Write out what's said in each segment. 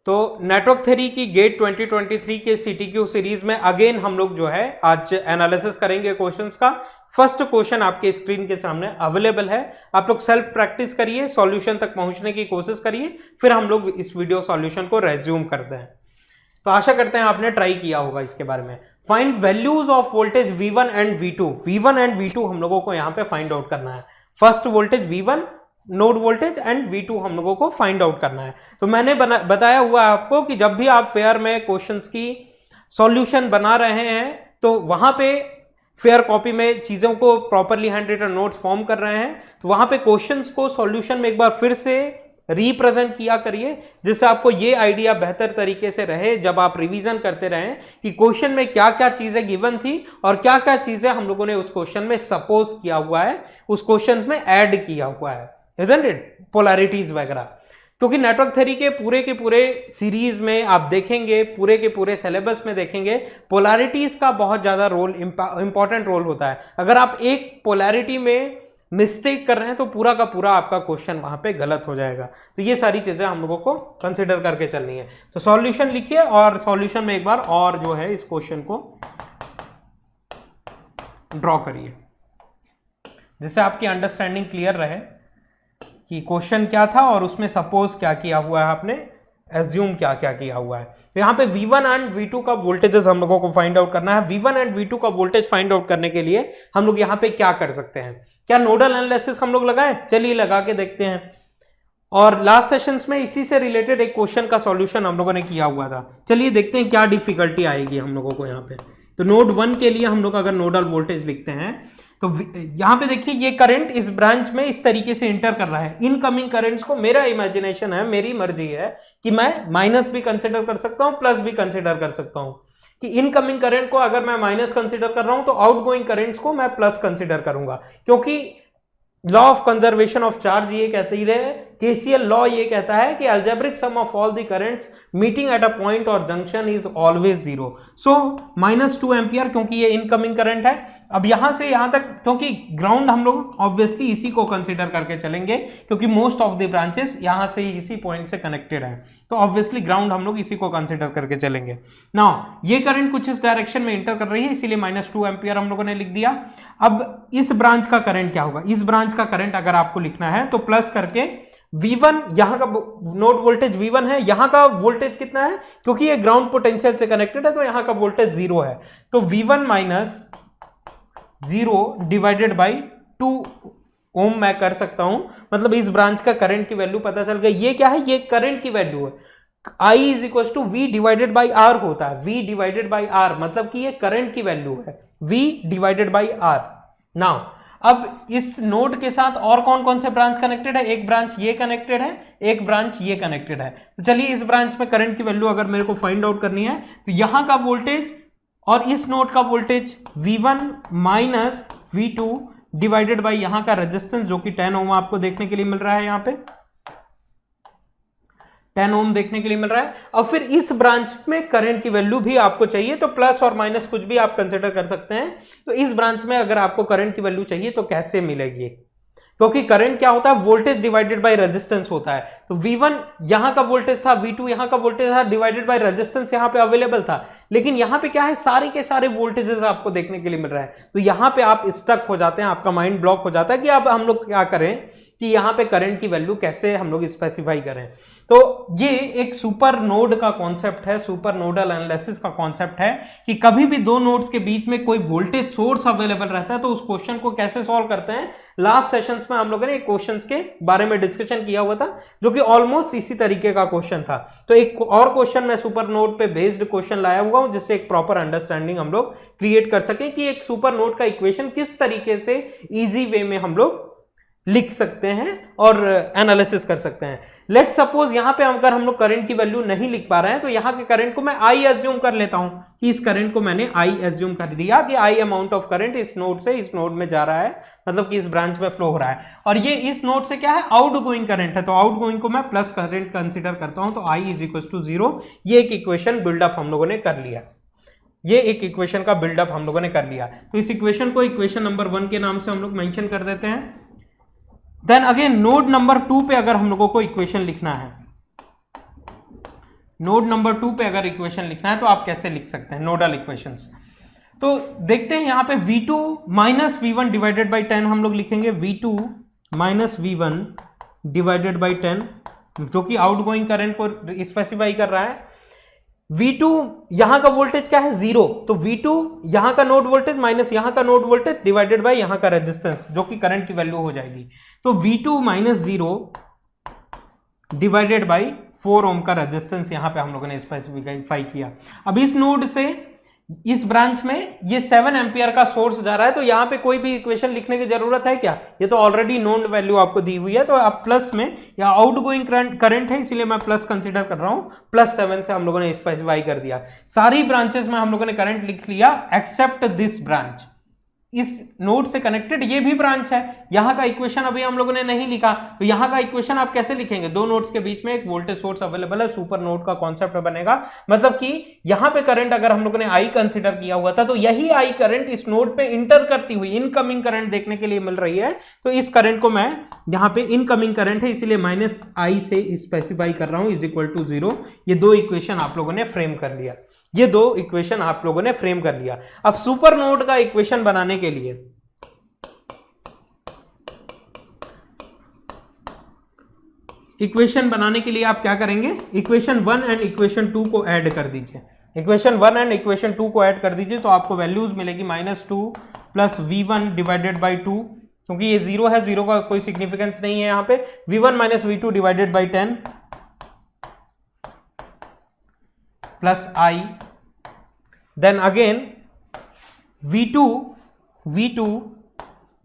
तो network theory की gate 2023 के सीटीक्यू सीरीज में अगेन हम लोग जो है आज एनालिसिस करेंगे क्वेश्चंस का। फर्स्ट क्वेश्चन आपके स्क्रीन के सामने अवेलेबल है, आप लोग सेल्फ प्रैक्टिस करिए, सॉल्यूशन तक पहुंचने की कोशिश करिए, फिर हम लोग इस वीडियो सॉल्यूशन को रेज्यूम करते हैं। तो आशा करते हैं आपने ट्राई किया होगा इसके बारे में। Find values of voltage V1 and V2। V1 and V2 हम लोगों को यहाँ पे फाइंड आउट करना है। First voltage V1 node voltage and V2 हम लोगों को फाइंड आउट करना है। तो मैंने बताया हुआ है आपको कि जब भी आप फेयर में क्वेश्चंस की सॉल्यूशन बना रहे हैं तो वहां पे फेयर कॉपी में चीजों को properly handwritten notes form कर रहे हैं तो वहां पे क्वेश्चंस को सॉल्यूशन में एक बार फिर से रिप्रेजेंट किया करिए, जिससे आपको ये आइडिया बेहतर तरीके से रहे जब आप रिवीजन करते रहें कि क्वेश्चन में क्या क्या चीजें गिवन थी और क्या क्या चीजें हम लोगों ने उस क्वेश्चन में सपोज किया हुआ है, उस क्वेश्चन में ऐड किया हुआ है, इजंट इट, पोलैरिटीज वगैरह। क्योंकि नेटवर्क थ्योरी के पूरे सीरीज में आप देखेंगे, पूरे के पूरे सिलेबस में देखेंगे, पोलैरिटीज का बहुत ज्यादा रोल, इंपॉर्टेंट रोल होता है। अगर आप एक पोलैरिटी में मिस्टेक कर रहे हैं तो पूरा का पूरा आपका क्वेश्चन वहां पे गलत हो जाएगा। तो ये सारी चीजें हम लोगों को कंसिडर करके चलनी है। तो सॉल्यूशन लिखिए और सॉल्यूशन में एक बार और जो है इस क्वेश्चन को ड्रॉ करिए, जिससे आपकी अंडरस्टैंडिंग क्लियर रहे कि क्वेश्चन क्या था और उसमें सपोज क्या किया हुआ है, आपने एज्यूम क्या क्या किया हुआ है। तो यहाँ पे V1 एंड V2 का वोल्टेजेस हम लोगों को फाइंड आउट करना है। V1 एंड V2 का वोल्टेज फाइंड आउट करने के लिए हम लोग यहाँ पे क्या कर सकते हैं, क्या नोडल एनालिसिस हम लोग लगाएं? चलिए लगा के देखते हैं। और लास्ट सेशंस में इसी से रिलेटेड एक क्वेश्चन का सॉल्यूशन हम लोगों ने किया हुआ था। चलिए देखते हैं क्या डिफिकल्टी आएगी हम लोगों को यहाँ पे। तो नोड 1 के लिए हम लोग अगर नोडल वोल्टेज लिखते हैं तो यहां पे देखिए ये करंट इस ब्रांच में इस तरीके से इंटर कर रहा है। इनकमिंग करंट्स को, मेरा इमेजिनेशन है, मेरी मर्जी है कि मैं माइनस भी कंसिडर कर सकता हूं, प्लस भी कंसिडर कर सकता हूं। कि इनकमिंग करंट को अगर मैं माइनस कंसिडर कर रहा हूं तो आउटगोइंग करंट्स को मैं प्लस कंसिडर करूंगा, क्योंकि law of conservation of charge ये कहती है, केसीएल लॉ ये कहता है कि algebraic sum of all the currents meeting at a point और junction is always zero. So -2 ampere, क्योंकि ये इनकमिंग करंट है। अब यहां से यहां तक, क्योंकि ग्राउंड हम लोग ऑब्वियसली इसी को कंसीडर करके चलेंगे, क्योंकि मोस्ट ऑफ द ब्रांचेस यहां से इसी पॉइंट से कनेक्टेड है, तो ऑब्वियसली ग्राउंड हम लोग इसी को कंसीडर करके चलेंगे। नाउ ये करंट कुछ इस डायरेक्शन में इंटर कर रही है, इसीलिए -2 एम्पियर हम लोगों ने लिख दिया। अब इस ब्रांच का करंट क्या होगा? इस ब्रांच का करंट अगर आपको लिखना है तो प्लस करके V1, यहां का नोड वोल्टेज V1 है, यहां का वोल्टेज कितना है? क्योंकि ये ग्राउंड पोटेंशियल से कनेक्टेड है तो यहां का वोल्टेज 0 है, तो V1 माइनस 0 डिवाइडेड बाई 2 ओम मैं कर सकता हूं। मतलब इस ब्रांच का करंट की वैल्यू पता चल गई। ये क्या है? ये करंट की वैल्यू है। I is equal to V divided by R होता है, V डिवाइडेड बाई R, मतलब कि ये करंट की वैल्यू है, V divided by R। Now अब इस नोड के साथ और कौन कौन से ब्रांच कनेक्टेड है? एक ब्रांच ये कनेक्टेड है, एक ब्रांच ये कनेक्टेड है। तो चलिए इस ब्रांच में करंट की वैल्यू अगर मेरे को फाइंड आउट करनी है तो यहां का वोल्टेज और इस नोड का voltage V1 minus V2 divided by यहां का रेजिस्टेंस, जो कि 10 ओम आपको देखने के लिए मिल रहा है, यहां पे 10 ओम देखने के लिए मिल रहा है। और फिर इस ब्रांच में करंट की वैल्यू भी आपको चाहिए, तो प्लस और माइनस कुछ भी आप कंसिडर कर सकते हैं। तो इस ब्रांच में अगर आपको करंट की वैल्यू चाहिए तो कैसे मिलेगी? क्योंकि करंट क्या होता है? वोल्टेज डिवाइडेड बाय रेजिस्टेंस होता है। तो V1 यहां का वोल्टेज था, V2 यहां का वोल्टेज था, डिवाइडेड बाय रेजिस्टेंस यहां पे अवेलेबल था। लेकिन यहां पे क्या है? सारे के सारे वोल्टेजेस आपको देखने के लिए मिल रहा है। तो यहां पे आप स्टक हो जाते हैं, आपका माइंड ब्लॉक हो जाता है कि अब हम लोग क्या करें कि यहां पे करंट की वैल्यू कैसे हम लोग स्पेसिफाई करें। तो ये एक सुपर नोड का कॉन्सेप्ट है, सुपर नोडल एनालिसिस का कॉन्सेप्ट है कि कभी भी दो नोड्स के बीच में कोई वोल्टेज सोर्स अवेलेबल रहता है तो उस क्वेश्चन को कैसे सॉल्व करते हैं। लास्ट सेशंस में हम लोगों ने क्वेश्चंस के बारे में डिस्कशन किया हुआ था, जो कि ऑलमोस्ट इसी तरीके का क्वेश्चन था। तो एक और क्वेश्चन मैं सुपर नोड पे बेस्ड क्वेश्चन लाया हुआ हूं, जिससे एक प्रॉपर अंडरस्टैंडिंग हम लोग क्रिएट कर सकें कि एक सुपर नोड का इक्वेशन किस तरीके से इजी वे में हम लोग लिख सकते हैं और एनालिसिस कर सकते हैं। लेट्स सपोज यहां पे अगर हम लोग करंट की वैल्यू नहीं लिख पा रहे हैं तो यहां के करंट को मैं I एज्यूम कर लेता हूं कि इस करंट को मैंने I एज्यूम कर दिया कि I अमाउंट ऑफ करंट इस नोड से इस नोड में जा रहा है, मतलब कि इस ब्रांच में फ्लो हो रहा है। और ये इस नोड से क्या है? आउटगोइंग करंट है, तो आउटगोइंग को मैं प्लस करंट कंसीडर करता हूं, तो I इज इक्वल टू 0। ये एक इक्वेशन बिल्डअप हम लोगों ने कर लिया, ये एक इक्वेशन का बिल्डअप हम लोगों ने कर लिया। तो इस इक्वेशन को इक्वेशन नंबर 1 के नाम से हम लोग मेंशन कर देते हैं। देन अगेन नोड नंबर 2 पे अगर हम लोगों को इक्वेशन लिखना है नोड नंबर 2 पे अगर इक्वेशन लिखना है तो आप कैसे लिख सकते हैं नोडल इक्वेशंस। तो देखते हैं यहाँ पे V2 minus V1 divided by 10 हम लोग लिखेंगे V2 minus V1 divided by 10, जो कि आउटगोइंग करंट को स्पेसिफाई कर रहा है। V2 यहां का वोल्टेज क्या है 0, तो V2 यहां का नोड वोल्टेज माइनस यहां का नोड वोल्टेज डिवाइडेड बाय यहां का रेजिस्टेंस, जो कि करंट की वैल्यू हो जाएगी। तो V2 माइनस 0 डिवाइडेड बाय 4 ओम का रेजिस्टेंस यहां पे हम लोगों ने स्पेसिफाई किया। अब इस नोड से इस ब्रांच में ये 7 एम्पियर का सोर्स जा रहा है, तो यहां पे कोई भी इक्वेशन लिखने की जरूरत है क्या, ये तो ऑलरेडी नोन वैल्यू आपको दी हुई है। तो आप प्लस में, या आउटगोइंग करंट है इसलिए मैं प्लस कंसीडर कर रहा हूं, +7 से हम लोगों ने स्पेसिफाई कर दिया। सारी ब्रांचेस में हम लोगों ने करंट लिख लिया एक्सेप्ट दिस ब्रांच। इस नोड से कनेक्टेड ये भी ब्रांच है, यहां का इक्वेशन अभी हम लोगों ने नहीं लिखा, तो यहां का इक्वेशन आप कैसे लिखेंगे, दो नोड्स के बीच में एक वोल्टेज सोर्स अवेलेबल है, सुपर नोड का कॉन्सेप्ट बनेगा। मतलब कि यहां पे करंट अगर हम लोगों ने आई कंसीडर किया हुआ था, तो यही आई करंट इस नोड पे इंटर करती हुई इनकमिंग करंट देखने के लिए मिल रही है। तो इस करंट को मैं यहां पे इनकमिंग करंट है इसलिए -I से स्पेसिफाई कर रहा हूं =0। ये दो इक्वेशन आप लोगों ने फ्रेम कर लिया, ये दो इक्वेशन आप लोगों ने फ्रेम कर लिया। अब सुपर नोड का इक्वेशन बनाने के लिए आप क्या करेंगे, इक्वेशन 1 एंड इक्वेशन 2 को ऐड कर दीजिए। इक्वेशन 1 एंड इक्वेशन 2 को ऐड कर दीजिए तो आपको वैल्यूज मिलेगी -2 प्लस V1 डिवाइडेड बाई 2, क्योंकि ये 0 है, 0 का कोई सिग्निफिकेंस नहीं है यहाँ पे। V1 minus V2 divided by 10 plus I, then again V2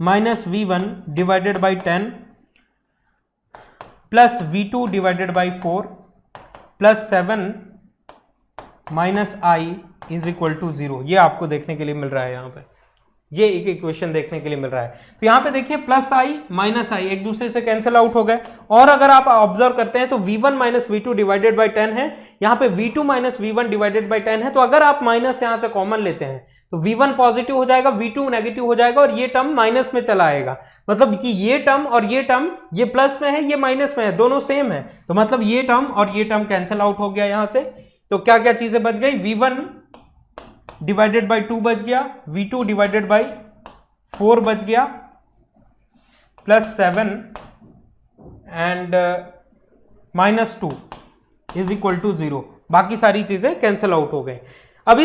minus V1 divided by 10 plus V2 divided by 4 plus 7 minus I is equal to 0। ये आपको देखने के लिए मिल रहा है, यहाँ पे ये एक इक्वेशन देखने के लिए मिल रहा है। तो यहाँ पे देखिए +I -I एक दूसरे से कैंसिल आउट हो गए। और अगर आप ऑब्जर्व करते हैं तो V1 minus V2 divided by 10 है, यहाँ पे V2 minus V1 divided by 10 है। तो अगर आप माइनस यहाँ से कॉमन लेते हैं तो V1 पॉजिटिव हो जाएगा, V2 नेगेटिव हो जाएगा और ये टर्म माइनस में चला आएगा। मतलब कि ये टर्म और ये टर्म, ये प्लस में है ये माइनस में है, दोनों सेम है। तो मतलब ये टर्म और ये टर्म कैंसिल आउट हो गया यहाँ से। तो क्या क्या चीजें बच गई, V1 डिवाइडेड बाई 2 बच गया, V2 डिवाइडेड बाई 4 बच गया, +7 एंड -2 इज इक्वल टू 0। बाकी सारी चीजें कैंसिल आउट हो गई। अब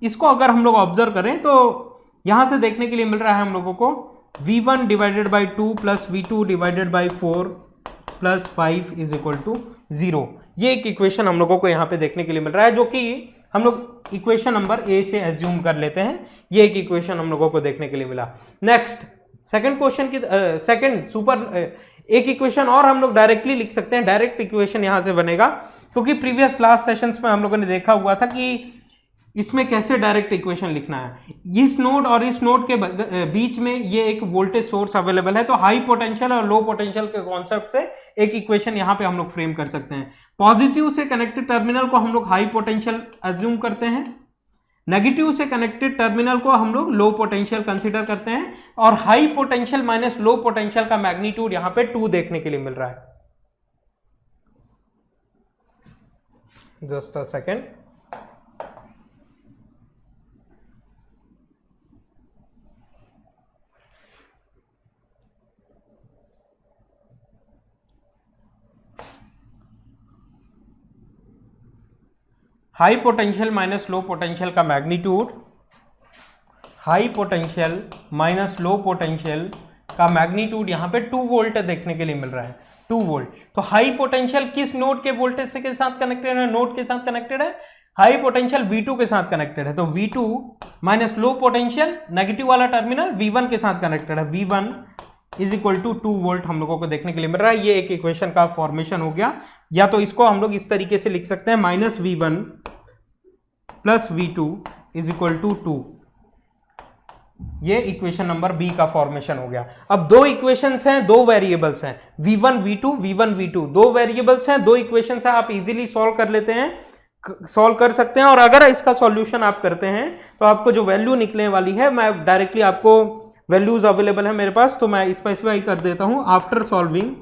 इसको अगर हम लोग ऑब्जर्व करें तो यहां से देखने के लिए मिल रहा है हम लोगों को V1 divided by 2 plus V2 divided by 4 plus 5 is equal to 0। ये एक इक्वेशन हम लोगों को यहाँ पे देखने के लिए मिल रहा है, जो कि हम लोग इक्वेशन नंबर A से एज्यूम कर लेते हैं। ये एक इक्वेशन हम लोगों को देखने के लिए मिला। नेक्स्ट सेकंड क्वेश्चन की सेकंड सुपर एक इक्वेशन और हम लोग डायरेक्टली लिख सकते हैं। डायरेक्ट इक्वेशन यहां से बनेगा, क्योंकि प्रीवियस लास्ट सेशंस में हम लोगों ने देखा हुआ था कि इसमें कैसे डायरेक्ट इक्वेशन लिखना है। इस नोड और इस नोड के बीच में ये एक वोल्टेज सोर्स अवेलेबल है, तो हाई पोटेंशियल और लो पोटेंशियल के कॉन्सेप्ट से एक इक्वेशन यहां पे हम लोग फ्रेम कर सकते हैं। पॉजिटिव से कनेक्टेड टर्मिनल को हम लोग हाई पोटेंशियल एज्यूम करते हैं, नेगेटिव से कनेक्टेड टर्मिनल को हम लोग लो पोटेंशियल कंसीडर करते हैं, और high potential minus low potential का मैग्नीट्यूड यहां पे 2 देखने के लिए मिल रहा है। Just a second, high potential minus low potential का magnitude, high potential minus low potential का मैग्नीट्यूड यहाँ पे 2 वोल्ट देखने के लिए मिल रहा है, 2 वोल्ट। तो हाई पोटेंशियल किस नोड के वोल्टेज से के साथ कनेक्टेड है, नोड के साथ कनेक्टेड है, हाई पोटेंशियल V2 के साथ कनेक्टेड है। तो V2 minus low potential negative वाला टर्मिनल V1 के साथ कनेक्टेड है, V1 is equal to 2 volt हम लोगों को देखने के लिए मिल रहा है। ये एक इक्वेशन का फॉर्मेशन हो गया। या तो इसको हम लोग इस तरीके से लिख सकते हैं, -V1 plus V2 is equal to 2। ये इक्वेशन नंबर बी का फॉर्मेशन हो गया। अब दो इक्वेशंस हैं, दो वेरिएबल्स हैं, V1 V2 V1 V2, दो वेरिएबल्स हैं, दो इक्वेशंस हैं। आप इजीली सॉल्व कर लेते हैं, सॉल्व कर सकते हैं। और अगर इसका सॉल्यूशन आप करते हैं तो आपको जो वैल्यू निकलने वाली है, मैं डायरेक्टली आपको वैल्यूज अवेलेबल है मेरे पास, तो मैं स्पेसिफाई कर देता हूं। After solving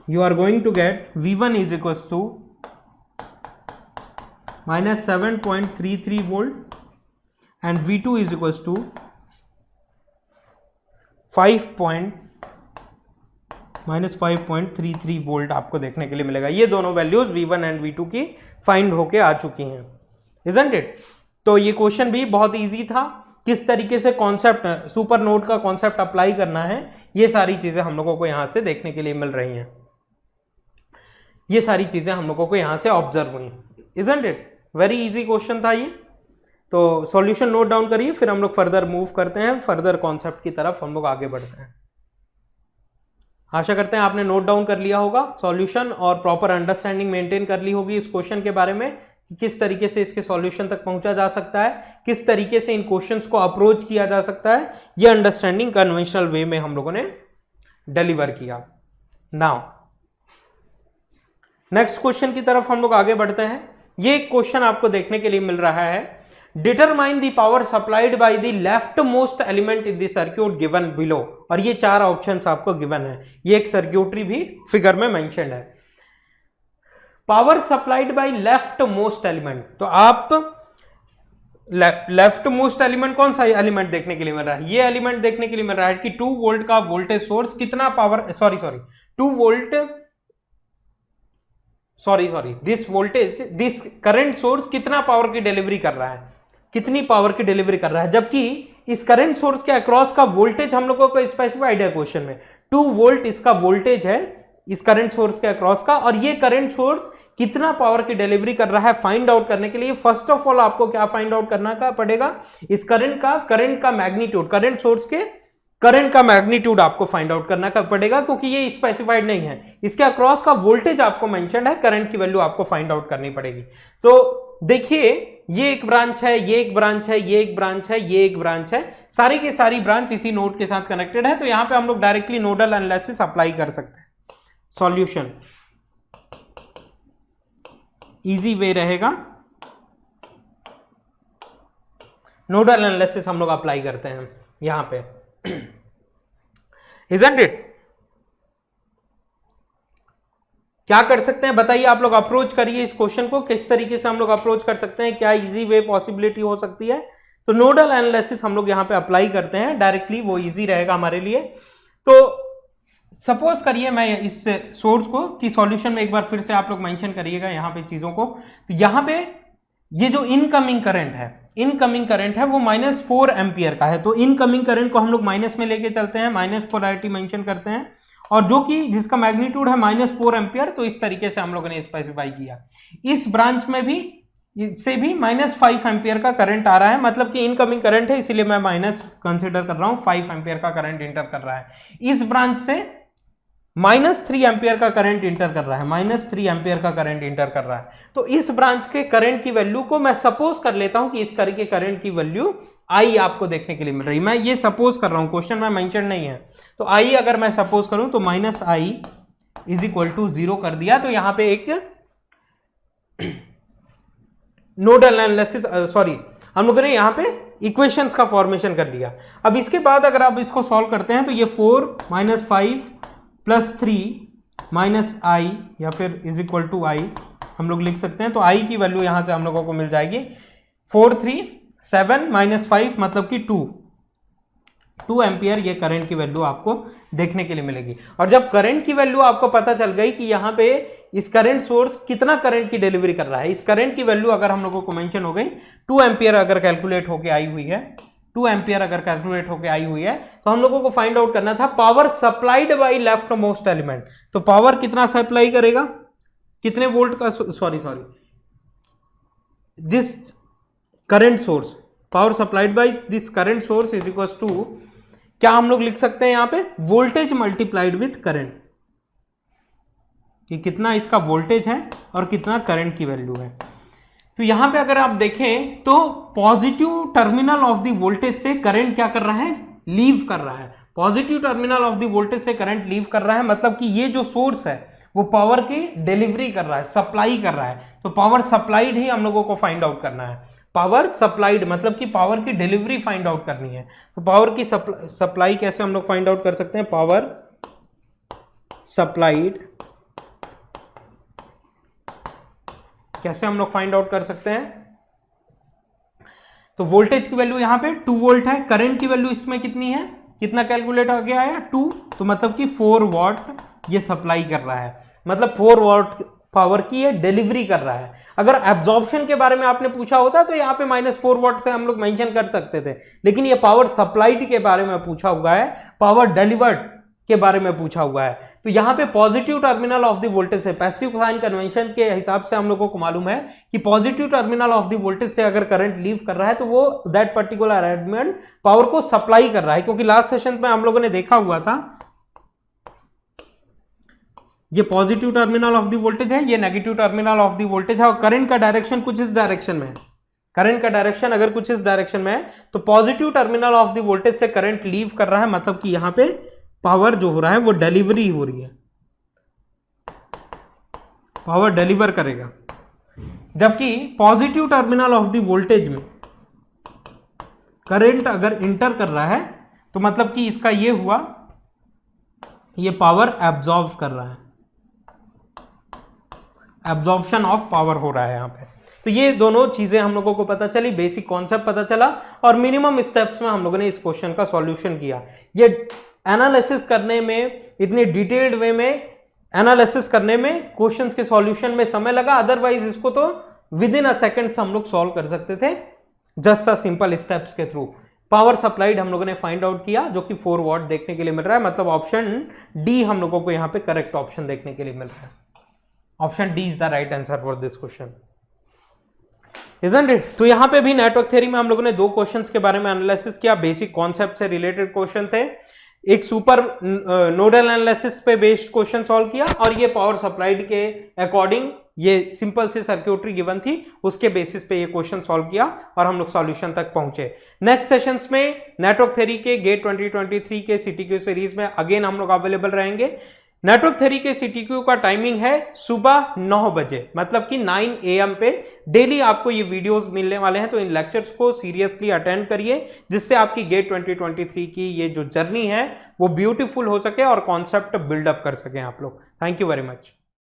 you are going to get V1 is equals to minus 7.33 volt and V2 is equals to 5.33 volt आपको देखने के लिए मिलेगा। ये दोनों वैल्यूज V1 एंड V2 की फाइंड होके आ चुकी हैं, isn't it? तो ये क्वेश्चन भी बहुत इजी था। किस तरीके से कॉन्सेप्ट सुपर नोड का कॉन्सेप्ट अप्लाई करना है, ये सारी चीजें हम लोगों को यहां से देखने के लिए मिल रही हैं, ये सारी चीजें हम लोगों को यहां से ऑब्जर्व हुई, isn't it? Very easy question था ये। तो सॉल्यूशन नोट डाउन करिए, फिर हम लोग फर्दर मूव करते हैं, फर्दर कॉन्सेप्ट की तरफ हम लोग आगे बढ़ते हैं। आशा करते हैं आपने नोट डाउन कर लिया होगा सॉल्यूशन और प्रॉपर अंडरस्टैंडिंग मेंटेन कर ली होगी इस क्वेश्चन के बारे में, किस तरीके से इसके सॉल्यूशन तक पहुंचा जा सकता है, किस तरीके से इन क्वेश्चंस को अप्रोच किया जा सकता है। ये अंडरस्टैंडिंग कन्वेंशनल वे में हम लोगों ने डिलीवर किया। नाउ नेक्स्ट क्वेश्चन की तरफ हम लोग आगे बढ़ते हैं। ये क्वेश्चन आपको देखने के लिए मिल रहा है, determine the power supplied by the left most element in the circuit given below. और ये 4 ऑप्शंस आपको गिवन है, ये एक सर्क्यूटरी भी फिगर में मेंशन्ड है। Power supplied by left most element, तो आप लेफ्ट मोस्ट एलिमेंट कौन सा एलिमेंट देखने के लिए मिल रहा है? ये एलिमेंट देखने के लिए मिल रहा है कि 2 वोल्ट का वोल्टेज सोर्स कितना पावर, दिस करंट सोर्स कितना पावर की डिलीवरी कर रहा है, कितनी पावर की डिलीवरी कर रहा है, जबकि इस करंट सोर्स के अक्रॉस का वोल्टेज हम लोगों को स्पेसिफाइड है क्वेश्चन में, 2 वोल्ट इसका वोल्टेज है इस करंट सोर्स के अक्रॉस का, और ये करंट सोर्स कितना पावर की डिलीवरी कर रहा है फाइंड आउट करने के लिए फर्स्ट ऑफ ऑल आपको क्या फाइंड आउट करना का पड़ेगा, इस करंट का मैग्नीट्यूड, करंट सोर्स के करंट का मैग्नीट्यूड आपको फाइंड आउट करना का पड़ेगा, क्योंकि ये स्पेसिफाइड नहीं है, इसके अक्रॉस का वोल्टेज आपको मेंशन्ड है, करंट की वैल्यू आपको फाइंड आउट करनी पड़ेगी। तो देखिए ये एक ब्रांच है, ये एक ब्रांच है, ये एक ब्रांच है, ये एक ब्रांच है, सारी की सारी ब्रांच इसी नोड के साथ कनेक्टेड है। तो यहां पे हम लोग डायरेक्टली नोडल एनालिसिस अप्लाई कर सकते हैं। सॉल्यूशन इजी वे रहेगा, नोडल एनालिसिस हम लोग अप्लाई करते हैं यहां पे, isn't it? क्या कर सकते हैं बताइए, आप लोग अप्रोच करिए इस क्वेश्चन को, किस तरीके से हम लोग अप्रोच कर सकते हैं, क्या इजी वे पॉसिबिलिटी हो सकती है। तो नोडल एनालिसिस हम लोग यहां पे अप्लाई करते हैं डायरेक्टली, वो इजी रहेगा हमारे लिए। तो सपोज करिए मैं इस सोर्स को कि सॉल्यूशन में एक बार फिर से आप लोग मेंशन करिएगा यहां पे चीजों को। तो यहां पे ये जो इनकमिंग करंट है वो -4 एम्पियर का है। तो इनकमिंग करंट को हम लोग माइनस में लेके चलते हैं, माइनस पोलैरिटी मेंशन करते हैं, और जो कि जिसका मैग्नीट्यूड है -4 एम्पियर। तो इस तरीके से हम लोगों ने स्पेसिफाई किया। इस ब्रांच में भी इससे भी -5 एम्पियर का करंट आ रहा है, मतलब कि इनकमिंग करंट है, इसीलिए मैं माइनस कंसिडर कर रहा हूं, 5 एम्पियर का करंट इंटर कर रहा है। इस ब्रांच से -3 एम्पियर का करंट इंटर कर रहा है, -3 एम्पियर का करंट इंटर कर रहा है। तो इस ब्रांच के करंट की वैल्यू को मैं सपोज कर लेता हूं कि इस करके करंट की वैल्यू आई आपको देखने के लिए मिल रही है। मैं ये सपोज कर रहा हूं, क्वेश्चन में मेंशन नहीं है। तो आई अगर मैं सपोज करूं तो -i = 0 कर दिया। तो यहां पे एक नोडल एनालिसिस हम लोगों ने यहां पे इक्वेशंस का फॉर्मेशन कर लिया। अब इसके बाद अगर आप इसको सॉल्व करते हैं तो ये 4 - 5 + 3 - i या फिर = i हम लोग लिख सकते हैं। तो i की वैल्यू यहां से हम लोगों को मिल जाएगी 4 3 7 - 5 मतलब कि 2 एम्पियर ये करंट की वैल्यू आपको देखने के लिए मिलेगी। और जब करंट की वैल्यू आपको पता चल गई कि यहाँ पे इस करंट सोर्स कितना करंट की डिलीवरी कर रहा है, इस करंट की वैल्यू अगर हम लोगों को मेंशन हो गई 2 एम्पियर अगर कैलकुलेट होके आई हुई है, 2 एम्पियर अगर कैलकुलेट होके आई हुई है, तो हम लोगों को फाइंड आउट करना था power supplied by left most element. तो पावर कितना सप्लाई करेगा, कितने वोल्ट का, this current source, power supplied by this current source = क्या हम लोग लिख सकते हैं यहां पे, वोल्टेज मल्टीप्लाइड विथ करंट, कि कितना इसका वोल्टेज है और कितना करंट की वैल्यू है। तो यहां पे अगर आप देखें तो positive terminal of the voltage से करंट क्या कर रहा है, लीव कर रहा है। Positive terminal of the voltage से करंट लीव कर रहा है, मतलब कि ये जो सोर्स है वो पावर की डिलीवरी कर रहा है, सप्लाई कर रहा है। तो पावर सप्लाइड ही हम लोगों को फाइंड आउट करना है। पावर सप्लाइड मतलब कि पावर की डिलीवरी फाइंड आउट करनी है। तो पावर की सप्लाई कैसे हम लोग फाइंड आउट कर सकते हैं, पावर सप्लाइड कैसे हम लोग फाइंड आउट कर सकते हैं? तो वोल्टेज की वैल्यू यहाँ पे 2 वोल्ट है, करंट की वैल्यू इसमें कितनी है, कितना कैलकुलेट हो गया है 2, तो मतलब कि 4 वॉट ये सप्लाई कर रहा है, मतलब 4 वॉट पावर की ये डिलीवरी कर रहा है। अगर एब्जॉर्प्शन के बारे में आपने पूछा होता तो यहाँ पे -4 वॉट से हम लोग मेंशन कर सकते थे, लेकिन ये पावर सप्लाइड के बारे में पूछा हुआ है, पावर डिलीवर्ड के बारे में पूछा हुआ है। तो यहाँ पे positive terminal of the voltage है, पैसिव साइन कन्वेंशन के हिसाब से हम लोगों को मालूम है कि positive terminal of the voltage से अगर करंट लीव कर रहा है तो वो दैट पर्टिकुलर एलिमेंट पावर को सप्लाई कर रहा है, क्योंकि लास्ट सेशन में हम लोगों ने देखा हुआ था ये positive terminal of the voltage है, ये negative terminal of the voltage है, और करंट का डायरेक्शन कुछ इस डायरेक्शन में है। करंट का डायरेक्शन अगर कुछ इस डायरेक्शन में है तो positive terminal of the voltage से करंट लीव कर रहा है, मतलब कि यहां पे पावर जो हो रहा है वो डिलीवरी हो रही है, पावर डिलीवर करेगा। जबकि positive terminal of the voltage में करंट अगर इंटर कर रहा है तो मतलब कि इसका ये हुआ, ये पावर एब्जॉर्ब कर रहा है, एब्जॉर्प्शन ऑफ पावर हो रहा है यहाँ पे। तो ये दोनों चीजें हम लोगों को पता चली, बेसिक कॉन्सेप्ट पता चला, और मिनिमम स्टेप्स में हम लोगों ने इस क्वेश्चन का सॉल्यूशन किया। ये एनालिसिस करने में, इतने डिटेल्ड वे में एनालिसिस करने में क्वेश्चंस के सॉल्यूशन में समय लगा, अदरवाइज इसको तो विद इन अ सेकंड हम लोग सॉल्व कर सकते थे जस्ट अ सिंपल स्टेप्स के थ्रू। पावर सप्लाइड हम लोगों ने फाइंड आउट किया जो कि 4 वॉट देखने के लिए मिल रहा है, मतलब ऑप्शन डी हम लोगों को यहाँ पे करेक्ट ऑप्शन देखने के लिए मिल रहा है। Option D is the right answer for this question, isn't it? तो यहाँ पे भी नेटवर्क थ्योरी में हम लोगों ने 2 क्वेश्चंस के बारे में एनालिसिस किया, बेसिक कॉन्सेप्ट से रिलेटेड क्वेश्चन थे, एक सुपर नोडल एनालिसिस पे बेस्ड क्वेश्चन सॉल्व किया, और ये पावर सप्लाइड के अकॉर्डिंग ये सिंपल सी सर्क्यूटरी गिवन थी, उसके बेसिस पे ये क्वेश्चन सॉल्व किया और हम लोग सॉल्यूशन तक पहुंचे। नेक्स्ट सेशंस में नेटवर्क थ्योरी के गेट 2023 के सीटीक्यू सीरीज में अगेन हम लोग अवेलेबल रहेंगे। नेटवर्क थ्योरी के सीटीक्यू का टाइमिंग है सुबह 9 बजे, मतलब कि 9 AM पे डेली आपको ये वीडियोस मिलने वाले हैं, तो इन लेक्चर्स को सीरियसली अटेंड करिए, जिससे आपकी गेट 2023 की ये जो जर्नी है वो ब्यूटीफुल हो सके और कॉन्सेप्ट बिल्डअप कर सकें आप लोग। Thank you very much.